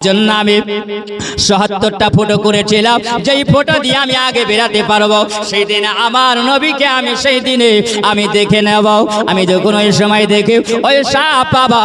জন্য আমি ৭৭টা ফটো করেছিলাম, যেই ফটো দিয়ে আমি আগে বেরাতে পারবো। সেই দিনে আমার নবীকে আমি সেই দিনে আমি দেখে নেব। আমি যখন ওই সময় দেখি ওই সাপ বাবা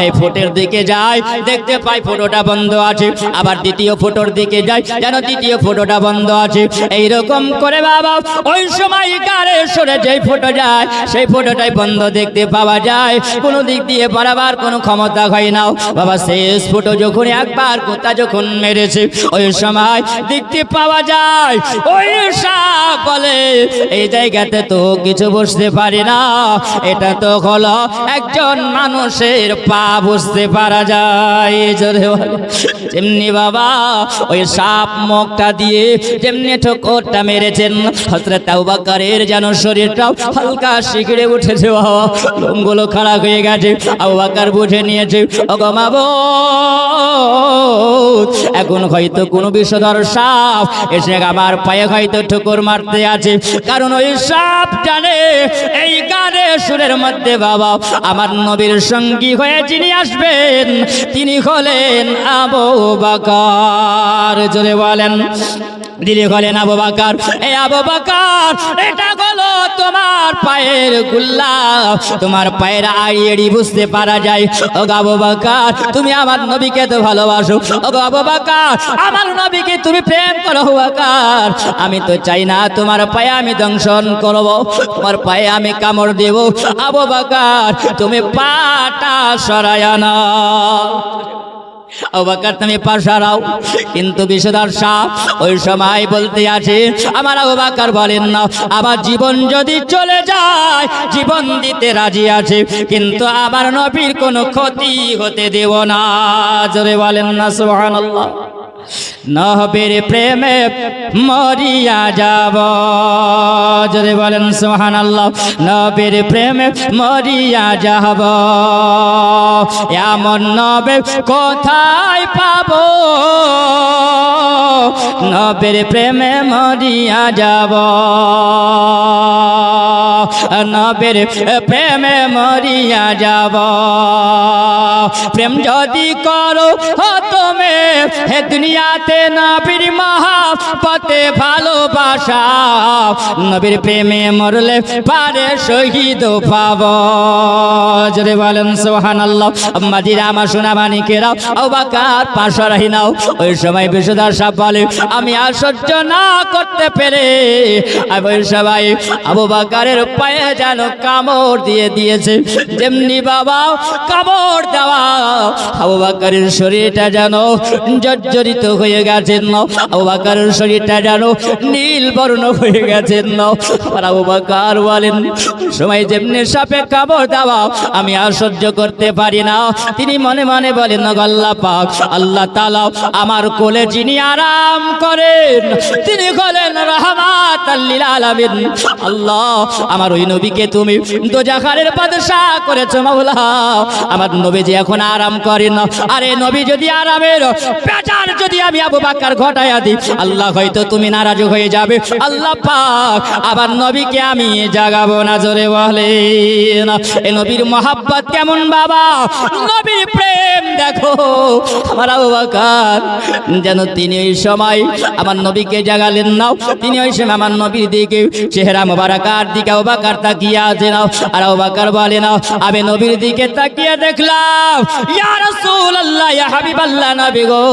এই ফটোর দিকে যাই, দেখতে পাই ফটোটা বন্ধ আছে। আবার দ্বিতীয় ফটোর দিকে যাই, যেন দ্বিতীয় ফটোটা বন্ধ আছে। এইরকম করে বাবা ওই সময় গাড়ে সরে যেই ফটো যায় সেই ফটোটাই বন্ধ দেখতে পাওয়া যায়। কোনো দিক দিয়ে পারাবার কোনো ক্ষমতা হয় না বাবা। শেষ ফটো যখন একবার কোথা যখন মেরেছে ওই সময় দেখতে পাওয়া যায় ওই সাপ বলে এই জায়গাতে তো কিছু বুঝতে পারি না, এটা তো হলো একজন মানুষের পা বুঝতে পারা যায়। যেমনি বাবা ওই সাপ মুখটা দিয়ে যেমনি ঠোকরটা মেরেছেন হযরত আবু বকরের যেন শরীরটাও হালকা শিগড়ে উঠেছে, লোমগুলো খাড়া হয়ে গেছে। আবু বকর বুঝে নিয়েছে ওগো মাবুদ, এখন হয়তো কোনো বিষধর সাপ এসে আমার পায়ে হয়তো ঠোকর মারতে আছে। কারণ ওই সাপ জানে এই গানে সুরের মধ্যে বাবা আমার নবীর সঙ্গী হয়ে যিনি আসবেন তিনি হলেন আবু বকর। জোরে বলেন, দিলে হলেন আবু বকর। এই আবু বকর এটা হলো তোমার পায়ের গুল্লা, তোমার পায়ের আড়ি বুঝতে পারা যায়। ও আবু বকর তুমি আমার নবীকে তো ভালোবাসো, ও আবু বকর আমার নবীকে তুমি প্রেম করো। আবু বকর আমি তো চাই না তোমার পায়ে আমি দংশন করব, তোমার পায়ে আমি কামড় দেব। আবু বকর তুমি পাটা সরায় না। আবু বকর তুমি পা সরাও। কিন্তু বিষধর সাপ ওই সময় বলতে আছে আমার আবু বকর বলেন না আমার জীবন যদি চলে যায় জীবন দিতে রাজি আছে, কিন্তু আমার নবীর কোনো ক্ষতি হতে দেব না। জোরে বলেন না সুবহানাল্লাহ। নবীর প্রেমে মরিয়া যাব, জোরে বলেন সুবহানাল্লাহ। নবীর প্রেমে মরিয়া যাব, এমন নবী কোথায় পাবো, নবীর প্রেমে মরিয়া যাব, নবীর প্রেমে মরিয়া যাব। প্রেম যদি করো তুমি হে দুনিয়াতে নবীর মহব্বতে ভালোবাসা, নবীর প্রেমে মরলে পারে শহীদ পাব। জোরে বলেন সুবহানাল্লাহ। আম্মাজিরা আমার সোনা মানিকেরা আবু বকর পাশে রাহি নাও। ওই সময় বিষধর সাপ বলে আমি আর সহ্য না করতে পেরে ওই সবাই আবু বকরের পায়ে যেন কামড় দিয়ে দিয়েছে। যেমনি বাবা কামড় দেওয়া আবু বকরের শরীরটা যেন জর্জরিত হয়ে গেছে, আবু বকরের শরীরটা যেন নীল বর্ণ হয়ে গেছে। আর আবু বকর বলেন সময় যেমনি সাপে কামড় দেওয়া আমি আর সহ্য করতে পারি না। তিনি মনে মনে বলেন আল্লাহ পাক আল্লাহ তাআলা আমার কোলে যিনি আরাম করেন তিনি হলেন রাহমাতাল লিল আলামিন। আল্লাহ আমার ওই নবীকে তুমি দোজাখানের বাদশা করেছো মাওলা। আমার নবী যে এখন আরাম করেন, আরে নবী যদি আরামের পেটার যদি আমি আবু বকর ঘটায়া দিই আল্লাহ হয়তো তুমি নারাজ হয়ে যাবে। আল্লাহ পাক আবার নবীকে আমি জাগাবো না। জোরে বলেন এই নবীর মহব্বত কেমন বাবা, নবীর প্রেম দেখো আমার আবু বকর যেন তিনি ওই সময় আমার নবীকে জাগালেন না। তিনি ওই সময় আমার নবীর দিকে চেহারা মোবারকার দিকে আবু বকর তাকিয়ে আছে না। আর আবু বকর বলে না আমি নবীর দিকে তাকিয়ে দেখলাম ইয়া রাসূলুল্লাহ ইয়া হাবিবাল্লাহ নবী গো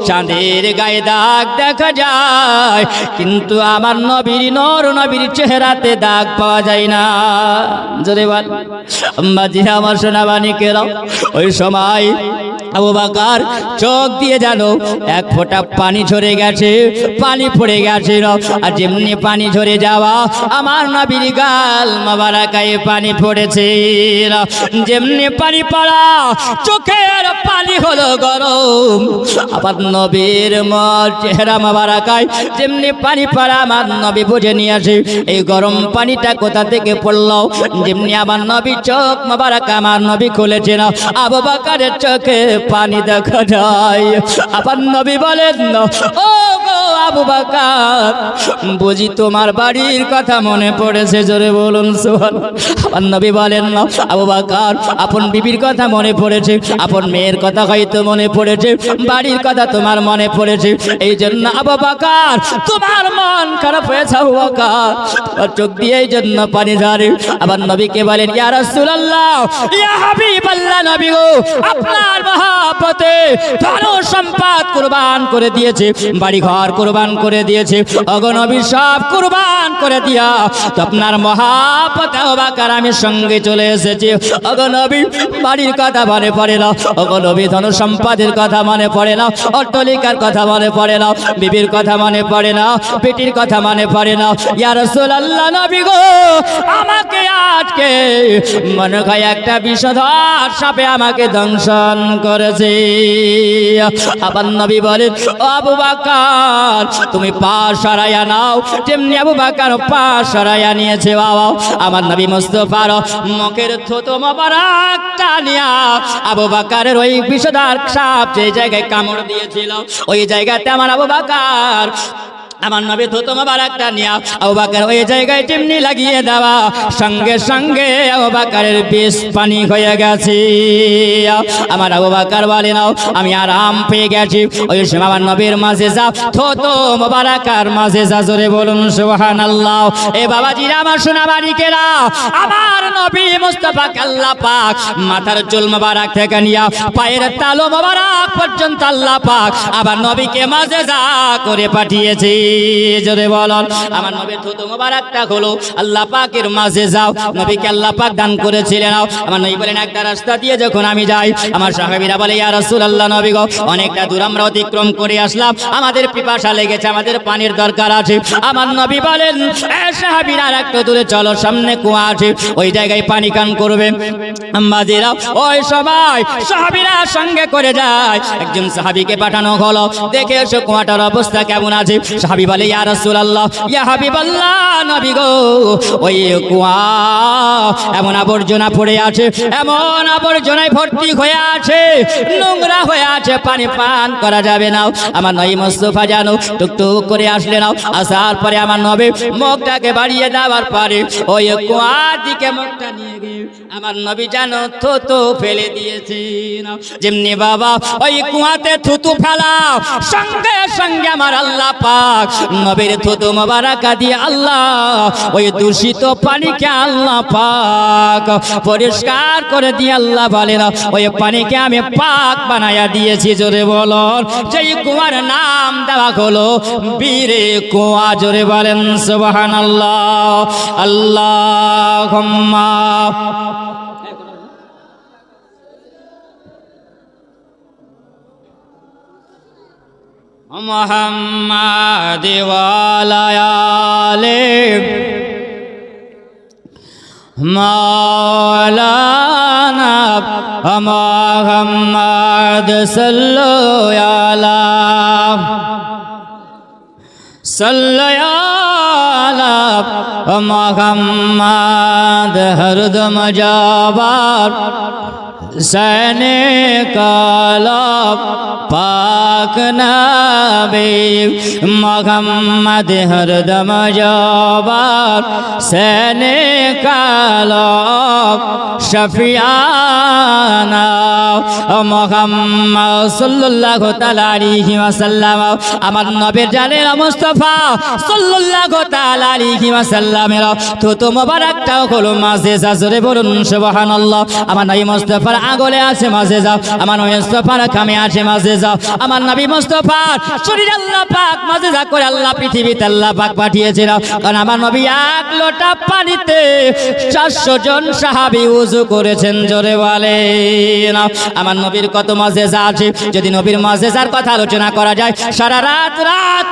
চাঁদের গায়ে দাগ দেখা যায়, কিন্তু আমার নবীর নূর নবীর চেহারাতে দাগ পাওয়া যায় না। জোরে বল আম্মাজি আমার সোনা মানিকেরা। ওই সময় আবু বকর চোখ দিয়ে জানো এক ফোঁটা পানি ঝরে গেছে, পানি পড়ে গেছে। আর যেমনি পানি ঝরে যাওয়া আমার নবীর গাল মোবারকায় পানি পড়েছে। যেমনি পানি পড়া চোখের পানি হলো গরম। আবার নবীর চেহারা মোবারকায় যেমনি পানি পড়া আমার নবী বুঝে নিয়ে আসে এই গরম পানিটা কোথা থেকে পড়লো। যেমনি আমার নবী চোখ মোবারক আমার নবী খুলেছে না আবু বকরের চোখে পানি দেখা যায়। আবার নবী বলেন, ও গো আবু বকর, বুঝি তোমার বাড়ির কথা মনে পড়েছে? জোরে বলুন সুবহানাল্লাহ। আবার নবী বলেন, আবু বকর, আপন বিবির কথা মনে পড়েছে, আপন মেয়ের কথা হয়তো মনে পড়েছে, বাড়ির কথা তোমার মনে পড়েছে, এই জন্য আবু বকর তোমার মন খারাপ হয়েছে। আবু বকর তোমার চোখ দিয়ে এই জন্য পানি ঝরে। আবার নবীকে বলেন, ইয়া রাসূলুল্লাহ, ইয়া হাবিবাল্লাহ, নবী গো, আপনার মহব্বতে ধন সম্পদ কুরবান করে দিয়েছে, বাড়ি ঘর কুরবান করে দিয়েছে, ওগো নবী সব কুরবান করে দিয়া তো আপনার মহব্বতে আবু বকর আমি সঙ্গে চলে এসেছি। ওগো নবী বাড়ির কথা মনে পড়ে না, ওগো নবী ধন সম্পদের কথা মনে পড়ে না, অট্টালিকার কথা মনে পড়ে না, বিবির কথা মনে পড়ে না, পেটির কথা মনে পড়ে না। ইয়া রাসূলুল্লাহ, নবী গো, আমাকে আজকে মনে হয় একটা বিষধর সাপে আমাকে দংশন করেছে। আবার নবী বলেন, ও আবু বকর, তুমি পা সরাইয়া নাও। যেমনি আবু বকর পা সরাইয়া নিয়েছে, বাবা আমার নবী মুস্তাফার মুখের থুতু মোবারকটা নিয়া আবু বকরের ওই বিষধর সাপ যে জায়গায় কামড় দিয়েছিল, ওই জায়গাতে আমার আবু বকর আমার নবী থুতু মোবারকটা নিয়া আবু বকর ওই জায়গায় চিমনি লাগিয়ে দেওয়া সঙ্গে সঙ্গে আবু বকরের বিষ পানি হয়ে গেছে। আমার আবু বকর বলে, নাও আমি আরাম পেয়ে গেছি। ওই সময় আমার নবীর মাঝে যা থুতু মোবারকের মাঝে যা, জোরে বলুন সুবহানাল্লাহ। এ বাবাজিরা, আমার সোনা বাড়িকেরা, আমার নবী মুস্তাফাকে আল্লাহ পাক মাথার চুল মোবারক থেকে নিয়া পায়ের তালু মোবারক পর্যন্ত আল্লাহ পাক আবার নবীকে মাঝে যা করে পাঠিয়েছে। জোরে বলুন, আমার নবীর থুতু মোবারকটা হলো আল্লাহ পাকের মাঝে যাও, নবীকে আল্লাহ পাক দান করেছিলেন। আমার নবী বলেন, একটা রাস্তা দিয়ে যখন আমি যাই, আমার সাহাবীরা বলে, ইয়া রাসূলুল্লাহ, নবী গো, অনেকটা দূর আমরা অতিক্রম করে আসলাম, আমাদের পিপাসা লেগেছে, আমাদের পানির দরকার আছে। আমার নবী বলেন, এ সাহাবীরা, একটু দূরে চলো, সামনে কুয়া আছে, ওই জায়গায় পানি পান করবে। আমাদেরা ওই সময় সাহাবীরা সঙ্গে করে যায়। একজন সাহাবীকে পাঠানো হলো, দেখে এসো কুয়াটার অবস্থা কেমন আছে। সাহাবী বলে, ইয়া রাসূলুল্লাহ, ইয়া হাবিবাল্লাহ, নবী গো, ওই কুয়া এমন আবর্জনা পড়ে আছে, এমন আবর্জনায় ভর্তি হয়ে আছে, নোংরা হয়ে আছে, পানি পান করা যাবে না। আমার নবী মুস্তাফা জানো টুকটুক করে আসলেন, আসার পরে আমার নবী মুখটাকে বাড়িয়ে দেওয়ার পরে ওই কুয়ার দিকে মুখটা নিয়ে গিয়ে আমার নবী জানো থুতু ফেলে দিয়েছেন। যেমনি বাবা ওই কুয়াতে থুতু ফেলা সঙ্গে সঙ্গে আমার আল্লাহ পাক নবীর থুতু মোবারক দিয়ে আল্লাহ ওই দূষিত পানিকে আল্লাহ পাক পরিষ্কার করে দিয়ে আল্লাহ বলেন, ওই পানিকে আমি পাক বানায়া দিয়েছি। জোরে বলুন, সেই কুয়ার নাম দেওয়া হলো বীরে কুয়া। জোরে বলেন সুবহানাল্লাহ। আল্লাহুম্মা মুহাম্মাদ ওয়ালা আলি মাওলানা মুহাম্মাদ সাল্লাল্লাহু মুহাম্মাদ হরদম জাবার সনে কালাব পাক নবী মুহাম্মদ হরদম জাবার সনে কালাব শফিয়ানা মুহাম্মদ সাল্লাল্লাহু তাআলা আলাইহি ওয়াসাল্লাম। আমার নবীর জানের মুস্তাফা সাল্লাল্লাহু তাআলা আলাইহি ওয়াসাল্লামের থুতু মোবারকটাও হলো মাজেজা। জোরে বলুন সুবহানাল্লাহ। আমার নবী মুস্তাফার আগলে আছে মাজেজা, আমার নবী মুস্তাফার কামে আছে মাজেজা। আমার নবী মুস্তাফার শরীর আল্লাহ পাক মাজেজা করে আল্লাহ পৃথিবীতে আল্লাহ পাক পাঠিয়েছিল। কারণ আমার নবী এক লোটা পানিতে 400 জন সাহাবী ওযু করেছেন। জোরে বলেন, আমার নবীর কত মাজেজা আছে। যদি নবীর মাজেজার কথা আলোচনা করা যায় সারা রাত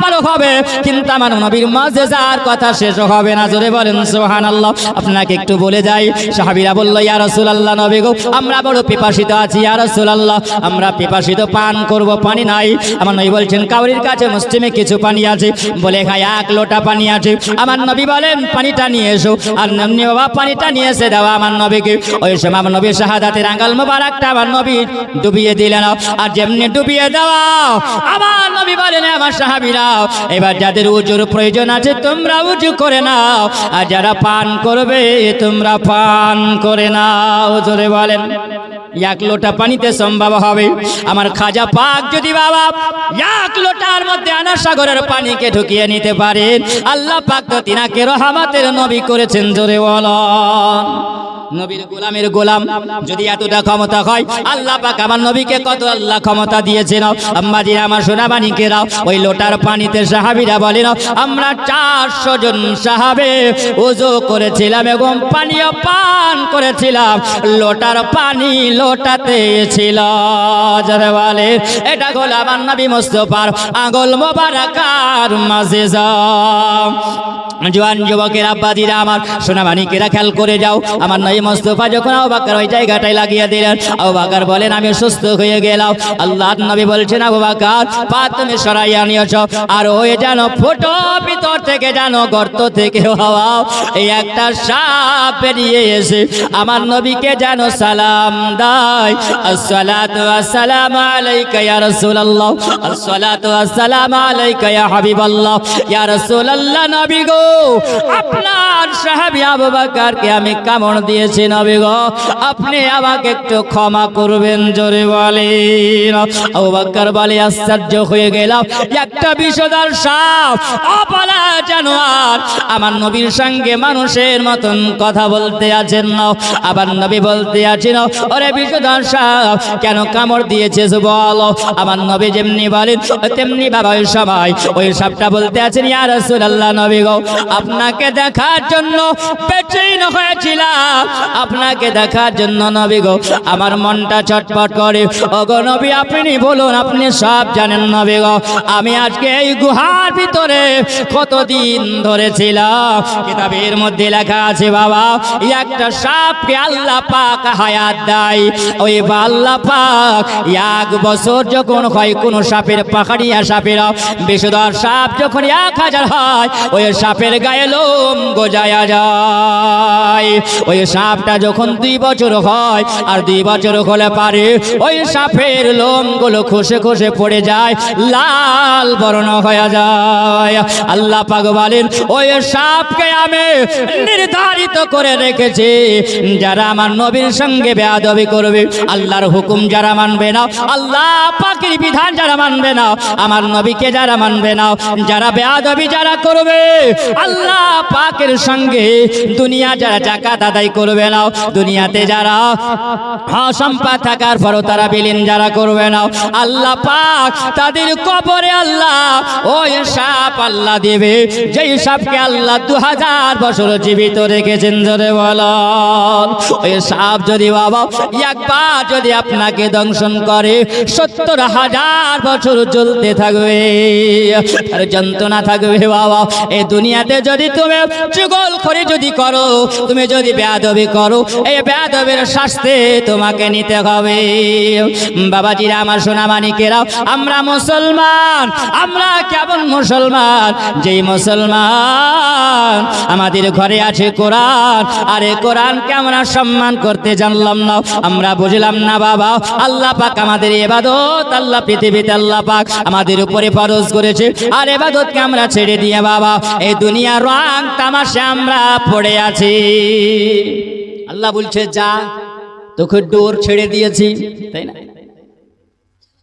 পার হবে, কিন্তু আমার নবীর মাজেজার কথা শেষ হবে না। জোরে বলেন সুবহানাল্লাহ। আপনাকে একটু বলে যাই, সাহাবীরা বলল, ইয়া রাসূলুল্লাহ, নবী গো, আমরা বড় পিপাসিত আছি ইয়া রাসূলুল্লাহ, আমরা পিপাসিত, পান করব, পানি নাই। আমার নবী বলছেন কাউরির কাছে মুসলিমে কিছু পানি আছে? বলে হ্যাঁ, 1 লোটা পানি আছে। আমার নবী বলেন পানিটা নিয়ে এসো। আর এমনি বাবা পানিটা নিয়ে এসে দাও আমার নবীকে। ওই সময় আমার নবী শাহাদাতের আঙ্গুল মোবারকটা আমার নবী ডুবিয়ে দিলেন। আর যেমনি ডুবিয়ে দেওয়া আমার নবী বলেন আমার সাহাবীরা, এবার যাদের উজুর প্রয়োজন আছে তোমরা উজু করে নাও, আর যারা পান করবে তোমরা পান করে নাও। জোরে বলেন 1 লোটা পানিতে সম্ভব হবে? আমার খাজা পাক যদি বাবা 1 লোটার মধ্যে আনা সাগরের পানিকে ঢুকিয়ে নিতে পারেন, আল্লাহ পাক তো তিনাকে রহমতের নবী করেছেন। জোরে বলেন নবীর গোলামের গোলাম যদি এতটা ক্ষমতা হয়, আল্লাহ পাক আমার নবীকে কত আল্লাহ ক্ষমতা দিয়েছেন। আম্মাজিরা আমার সোনাবানিকেরা, ওই লোটার পানিতে সাহাবীরা বলেন আমরা 400 জন সাহাবে ওযু করেছিলাম এবং পানীয় পান করেছিলাম। লোটার পানি লোটাতে ছিল। যারা বলে এটা হলো আমার নবী মুস্তাফার আঙ্গুল মোবারকার মাজেজা। জওয়ান যুবকের আব্বাজিরা আমার সোনামানিকেরা খেয়াল করে যাও, আমার নবী মুস্তাফা যখন আবু বকর ওই জায়গাটায় লাগিয়ে দিলেন, আবু বকর বলেন আমি সুস্থ হয়ে গেলাম। আল্লাহর নবী বলছেন আবু বকর পা তুমি সরাইয়া নিয়েছো, আর ওই যেন ফুটো ভিতর থেকে যেন গর্ত থেকে হওয়া এই একটা সাপ বেরিয়ে এসে আমার নবীকে যেন সালাম দেয়, আসসালাতু আসসালামু আলাইকা ইয়া রাসূলুল্লাহ, আসসালাতু আসসালামু আলাইকা ইয়া হাবিবাল্লাহ। ইয়া রাসূলুল্লাহ নবী গো, আপনার সাহাবী আবু বকরকে আমি কামড় দিয়েছি নবী গো, আপনি আমাকে একটু ক্ষমা করবেন। জোরে বলেন। আবু বকর বলে আশ্চর্য হয়ে গেলাম, একটা বিষধর সাপ অপালা জানোয়ার আমার নবীর সঙ্গে মানুষের মতন কথা বলতে আছেন না। আবার নবী বলতে আছেন ওরে বিষধর সাপ কেন কামড় দিয়েছিস বলো। আমার নবী যেমনি বলেন তেমনি বাবা ওই সময় ওই সাপটা বলতে আছেন ইয়া রাসূলুল্লাহ নবী গো, আপনাকে দেখার জন্য বেচৈন হয়েছিলাম, আপনাকে দেখার জন্য নবী গো আমার মনটা ছটফট করে। ওগো নবী আপনি বলুন, আপনি সব জানেন নবী গো, আমি আজকে এই গুহার ভিতরে কতদিন ধরেছিলাম। কিতাবের মধ্যে লেখা আছে বাবা একটা সাপকে আল্লাহ পাক হায়াত দেয়, ওই আল্লাহ পাক 1 বছর যখন হয় কোন সাপের পাহাড়িয়া সাপের বিষধর সাপ যখন 1000 হয় ওই সাপের গায়ে লোম গজায়া যায়। ওই সাপটা যখন 2 বছর হয় আর 2 বছর হলে পারে ওই সাপের লোমগুলো খসে খসে পড়ে যায়, লাল বর্ণ হয়ে যায়। আল্লাহ পাক বলেন ওই সাপকে আমি নির্ধারিত করে রেখেছি, যারা আমার নবীর সঙ্গে বেয়াদবি করবে, আল্লাহর হুকুম যারা মানবে না, আল্লাহ পাকের বিধান যারা মানবে না, আমার নবীকে যারা মানবে না, যারা বেয়াদবি যারা করবে, আল্লাহ পাকের সঙ্গে দুনিয়া যারা যাকাত আদায় করবে না, দুনিয়াতে যারা সম্পদ থাকার পরও তারা বিলীন যারা করবে না, আল্লাহ পাক তাদের কবরে আল্লাহ ওই সাপ আল্লাহ দেবে, যেই সাপকে আল্লাহ 2000 বছর জীবিত রেখেছেন। জোরে বলেন ওই সাপ যদি বাবা একবার যদি আপনাকে দংশন করে 70,000 বছর জ্বলতে থাকবে, আর যন্ত্রণা থাকবে বাবা। এই দুনিয়াতে যদি তুমি চুগলখড়ি যদি করো, তুমি যদি বেয়াদবি করো, এই বেয়াদবের শাস্তি তোমাকে নিতে হবে। বাবাজিরা আমার সোনামানিকেরা, আমরা মুসলমান, আমরা কেমন মুসলমান, যেই মুসলমান আমাদের ঘরে আছে কোরআন, আর এই কোরআনকে আমরা সম্মান করতে জানলাম না, আমরা বুঝলাম না বাবা। আল্লাহ পাক আমাদের ইবাদত, আল্লাহ পৃথিবীতে আল্লাহ পাক আমাদের উপরে ফরজ করেছে, আর ইবাদতকে আমরা ছেড়ে দিয়ে বাবা এই দুনিয়ার রং তামাশা আমরা পড়ে আছি। আল্লাহ বলছে যা, তোকে ডোর ছেড়ে দিয়েছি, তাই না?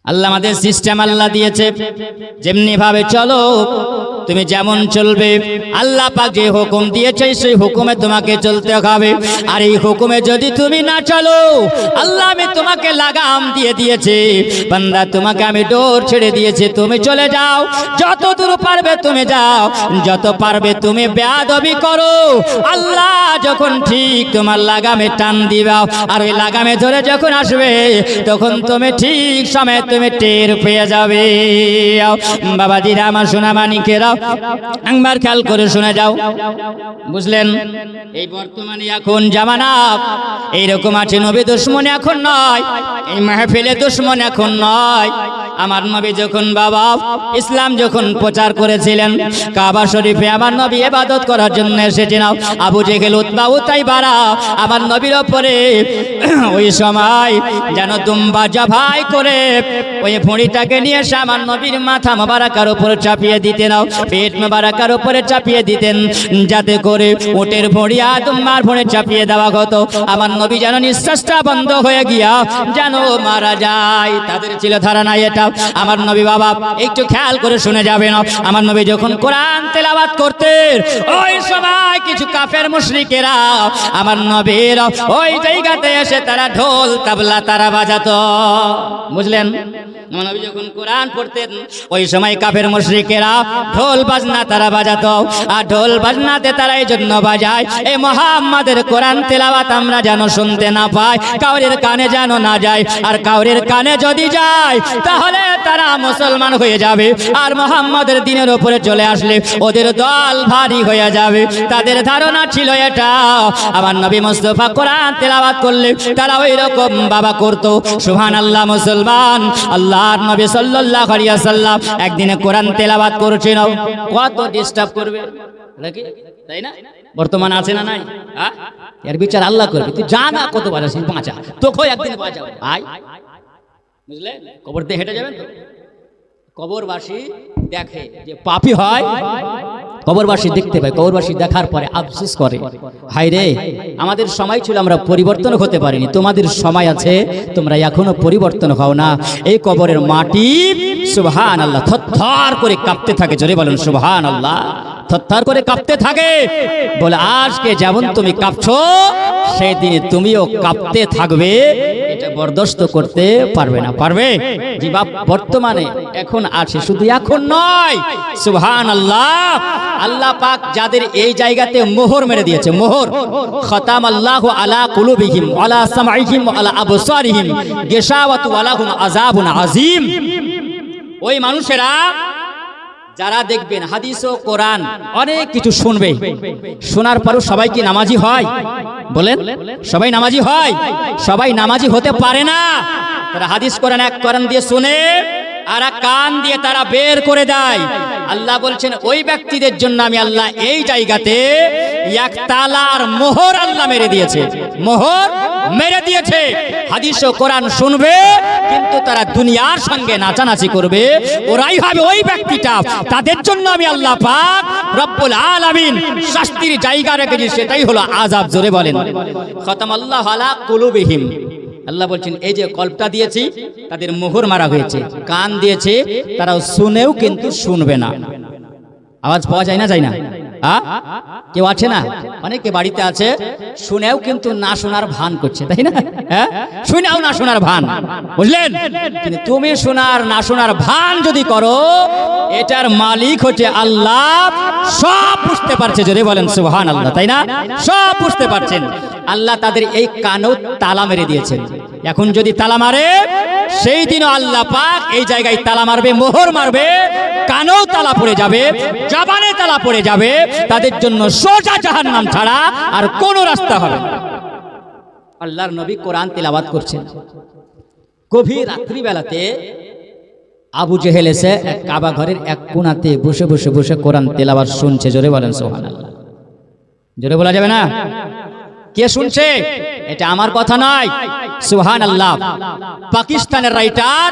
আল্লাহ আমাদের সিস্টেম আল্লাহ দিয়েছে, যেমনি ভাবে চলো তুমি যেমন চলবে, আল্লাহ পাক যে হুকুম দিয়েছে সেই হুকুমে তোমাকে চলতে হবে। আর এই হুকুমে যদি তুমি না চলো, আল্লাহ আমি তোমাকে লাগাম দিয়ে দিয়েছি, বান্দা তোমাকে আমি ডোর ছেড়ে দিয়েছি, তুমি চলে যাও, যত দূর পারবে তুমি যাও, যত পারবে তুমি বেয়াদবি করো। আল্লাহ যখন ঠিক তোমার লাগামে টান দিবা, আর ওই লাগামে ধরে যখন আসবে তখন তুমি ঠিক সময় তুমি টের পেয়ে যাবে। বাবাজিরা আমার সোনামানিকেরা, একবার খেয়াল করে শুনে যাও, বুঝলেন? এই বর্তমানে এখন জামানা এইরকম আছে, নবী দুশ্মন এখন নয়, এই মাহফিলে দুশ্মন এখন নয়। আমার নবী যখন বাবা ইসলাম যখন প্রচার করেছিলেন, কাবা শরীফে আমার নবী ইবাদত করার জন্য এসেছেন। আবু জেহেল, উতবা, উতাইবারা আমার নবীর উপরে ওই সময় যেন দুম্বা জবাই করে ওই ভুঁড়িটাকে নিয়ে এসে আমার নবীর মাথা মোবারকার উপরে চাপিয়ে দিতেন, পেট মোবারকার উপরে চাপিয়ে দিতেন, যাতে করে উটের ভুঁড়ি আর দুম্বার ভুঁড়ি চাপিয়ে দেওয়া হতো। আমার নবী যেন নিঃশ্বাসটা বন্ধ হয়ে গিয়া যেন মারা যায়। তাদের ছিল ধারণা এটা। আমার নবী বাবা একটু খেয়াল করে শুনে যাবেন, আমার নবী যখন কোরআন তেলাওয়াত করতেন, ওই সময় কিছু কাফের মুশরিকেরা আমার নবীর ওই জায়গাতে এসে তারা ঢোল তাবলা তারা বাজাতো, বুঝলেন? আমার নবী যখন কোরআন পড়তেন, ওই সময় কাফের মুশরিকেরা ঢোল বাজনা তারা বাজাতো। আর ঢোল বাজনাতে তারা এই জন্য বাজায়, এই মুহাম্মাদের কোরআন তেলাওয়াত আমরা যেন শুনতে না পাই, কাউরের কানে যেন না যায়। আর কাউরের কানে যদি যায় তাহলে তারা মুসলমান হয়ে যাবে, আর মুহাম্মাদের দ্বীনের উপরে চলে আসলে ওদের দল ভারী হয়ে যাবে। তাদের ধারণা ছিল এটা। আমার নবী মুস্তাফা কোরআন তেলাওয়াত করলে তারা ওই রকম বাবা করতো। সুবহানাল্লাহ মুসলমান, আল্লাহর নবী সাল্লাল্লাহু আলাইহি ওয়াসাল্লাম একদিনে কোরআন তেলাওয়াত করছেন, কত ডিস্টার্ব করবে নাকি, তাই না? বর্তমান আছে না নাই? এর বিচার আল্লাহ করবে। তুই জানা কত বাজাছিস, বাঁচা, তোকেও একদিন বাঁচাও ভাই, বুঝলে? কবর দিয়ে হেঁটে যাবেন তো, কবরবাসী দেখে যে পাপী হয়, কবরবাসী দেখতে পায়, কবরবাসী দেখার পরে আফসোস করে, হায় রে আমাদের সময় ছিল আমরা পরিবর্তন হতে পারিনি, তোমাদের সময় আছে, তোমরা এখনো পরিবর্তন হও না। এই কবরের মাটি সুবহানাল্লাহ থরথর করে কাঁপতে থাকে, জোরে বলেন সুবহানাল্লাহ, থরথর করে কাঁপতে থাকে। বলে আজকে যেমন তুমি কাঁপছো, সেই দিনে তুমিও কাঁপতে থাকবে, এটা বরদাস্ত করতে পারবে না। পারবে? জি বাপ, বর্তমানে এখন আছে, শুধু এখন নয়। সুবহানাল্লাহ, আল্লাহ পাক যাদের এই জায়গাতে মোহর মেরে দিয়েছে, মোহর, খতামাল্লাহু আলা কুলুবিহিম ওয়ালা সামঈহিম ওয়ালা আবসারিহিম গিশাওয়াতু ওয়ালাহুম আযাবুন আযীম। ওই মানুষেরা যারা দেখবেন হাদিস ও কোরআন অনেক কিছু শুনবে, শোনার পরও সবাই কি নামাজি হয়? বলেন, সবাই নামাজি হয়? সবাই নামাজি হতে পারে না। তারা হাদিস কোরআন এক কোরআন দিয়ে শুনে আর এক কান দিয়ে তারা বের করে দেয়। আল্লাহ বলছেন ওই ব্যক্তিদের জন্য আমি আল্লাহ এই জায়গাতে এক তালার মোহর আল্লাহ মেরে দিয়েছে, মোহর মেরে দিয়েছে। হাদিস ও কোরআন শুনবে কিন্তু তারা দুনিয়ার সঙ্গে নাচানাচি করবে, ওরাই হবে ওই ব্যক্তিটা। তাদের জন্য আমি আল্লাহ পাক রব্বুল আলামিন শাস্তির জায়গা রেখেছি, সেটাই হলো আযাব। জোরে বলেন খতামাল্লাহু আলা কুলুবিহিম। আল্লাহ বলছেন এই যে কল্পটা দিয়েছি তাদের মোহর মারা হয়েছে, কান দিয়েছে, তারা শুনেও কিন্তু শুনবে না। আওয়াজ পাওয়া যায় না, যায় না? কেউ আছে না? অনেকে বাড়িতে আছে, শুনেও কিন্তু না শোনার ভান করছে, তাই না? শুনেও না শোনার ভান, বুঝলেন? কিন্তু তুমি শোনার না শোনার ভান যদি করো, এটার মালিক হচ্ছে আল্লাহ, সব বুঝতে পারছে। যদি বলেন সুবহানাল্লাহ, তাই না? সব বুঝতে পারছেন। আল্লাহ তাদের এই কানও তালা মেরে দিয়েছেন। এখন যদি তালা মারে, সেই দিনও আল্লাহ পাক এই জায়গায় তালা মারবে, মোহর মারবে, কানও তালা পড়ে যাবে, জবানে তালা পড়ে যাবে। তাদের জন্য সোজা জাহান্নাম ছাড়া আর কোনো রাস্তা হবে না। আল্লাহর নবী কোরআন তেলাওয়াত করছেন, গভীর রাত্রিবেলাতে আবু জেহেল এসে এক কাবা ঘরের এক কোণাতে বসে বসে বসে কোরআন তেলাওয়াত শুনছে। জোরে বলেন সুবহানাল্লাহ। জোরে বলা যাবে না? কে শুনছে? এটা আমার কথা নয়, সুবহানাল্লাহ। পাকিস্তানের রাইটার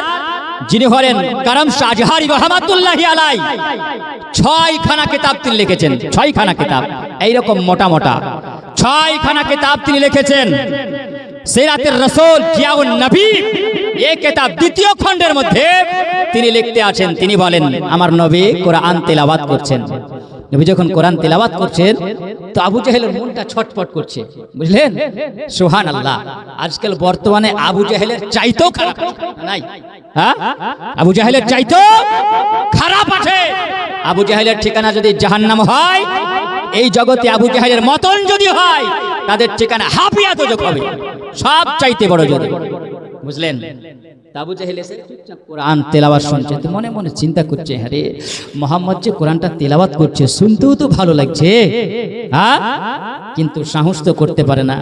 যিনি হলেন কারাম শাহজাহারি রহমাতুল্লাহি আলাই, 6খানা কিতাব তিনি লিখেছেন, 6খানা কিতাব, এইরকম মোটা মোটা 6খানা কিতাব তিনি লিখেছেন। সিরাতের রাসূল জিয়াউন নবী এই কিতাব দ্বিতীয় খণ্ডের মধ্যে তিনি লিখতে আছেন, তিনি বলেন আমার নবী কোরআন তেলাওয়াত করছেন। নবী যখন কোরআন তেলাওয়াত করছেন তো আবু জাহেলের মনটা ছটফট করছে, বুঝলেন? সুবহানাল্লাহ। আজকাল বর্তমানে আবু জাহেলের চাইতেও খারাপ নাই, আবু জাহেলের চাইতেও খারাপ আছে। আবু জাহেলের ঠিকানা যদি জাহান্নাম হয়, এই জগতে আবু জাহেলের মতন যদি হয়, তাদের ঠিকানা হাফিয়া দোজখ হবে, সব চাইতে বড় জোরে, বুঝলেন? আবু জেহেল এসে চুপচাপ কোরআন তেলাওয়াত শুনছে, তো মনে মনে চিন্তা করছে, হ্যাঁ রে মোহাম্মদ যে কোরআনটা তেলাওয়াত করছে শুনতেও তো ভালো লাগছে, হ্যাঁ, কিন্তু সাহস তো করতে পারে না,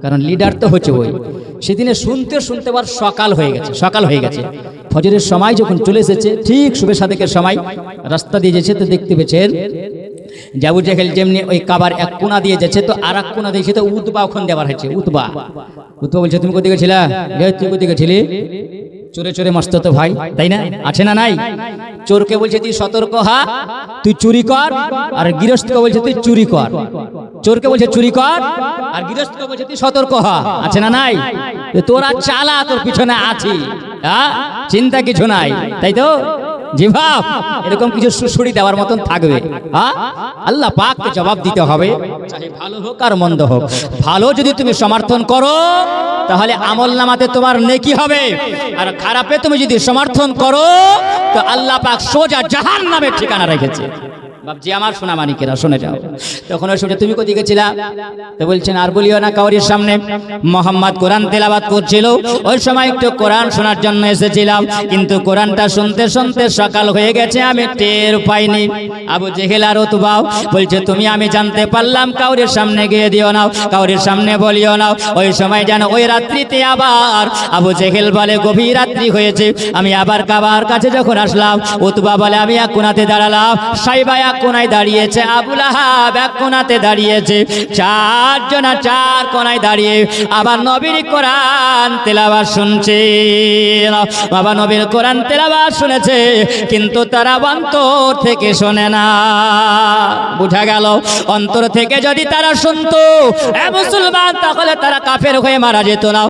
কারণ লিডার তো হচ্ছে ওই। সেদিনে শুনতে শুনতে আবার সকাল হয়ে গেছে। ফজরের সময় যখন চলে এসেছে, ঠিক শুভে সাদেকের সময় রাস্তা দিয়ে যেছে, তো দেখতে পেয়েছেন আবু জেহেল যেমনি ওই কাবার এক কোনা দিয়ে যাচ্ছে, তো আর এক কোনা দিয়েছে, তো উতবা ওখান দেওয়ার হয়েছে। উতবা বলছে, তুমি কোথায় গেছিলা? তুই কোথায় গেছিলি? চোরে চোরে মস্ত তো ভাই, তাই না? আছে না নাই? চোরকে বলছে তুই সতর্ক হা, তুই চুরি কর, আর গৃহস্থকে বলছে তুই চুরি কর। চোরকে বলছে চুরি কর, আর গৃহস্থকে বলছে তুই সতর্ক হা। আছে না নাই? তোরা চালা, তোর পিছনে আছি, হ্যাঁ, চিন্তা কিছু নাই, তাই তো? জি ভাব, এরকম কিছু সুসুড়ি দেওয়ার মতন থাকবে, হ্যাঁ, আল্লাহ পাককে জবাব দিতে হবে, চাহে ভালো হোক আর মন্দ হোক। ভালো যদি তুমি সমর্থন করো তাহলে আমল নামাতে তোমার নেকি হবে, আর খারাপে তুমি যদি সমর্থন করো তো আল্লাহ পাক সোজা জাহান্নামের ঠিকানা রেখেছে। বাপজি আমার সোনা মানিকেরা শুনে যাও। তখন ওই শুনে তুমি কোথায় গেছিলা? তো বলছেন আর বলিও না কাউরির সামনে, মোহাম্মদ কোরআন তেলাওয়াত করছিল, ওই সময় একটু কোরআন শোনার জন্য এসেছিলাম, কিন্তু কোরআনটা শুনতে শুনতে সকাল হয়ে গেছে, আমি টের পাইনি। আবু জেহেল আর উতবা বলছে তুমি আমি জানতে পারলাম, কাউরির সামনে গিয়ে দিও না, কাউরির সামনে বলিও না। ওই সময় যেন ওই রাত্রিতে আবার আবু জেহেল বলে গভীর রাত্রি হয়েছে, আমি আবার কাবার কাছে যখন আসলাম, উতবা বলে আমি এক কোণাতে দাঁড়ালাম, সাইবা এক কোণায় দাঁড়িয়েছে, আবু লাহাব এক কোণাতে দাঁড়িয়েছে, চারজনা চার কোণায় দাঁড়িয়ে আবার নবীর কোরআন তেলাওয়াত শুনছে। বাবা নবীর কোরআন তেলাওয়াত শুনেছে, কিন্তু তারা অন্তর থেকে শোনে না। বুঝা গেল, অন্তর থেকে যদি তারা শুনতো এ মুসলমান, তাহলে তারা কাফের হয়ে মারা যেত না।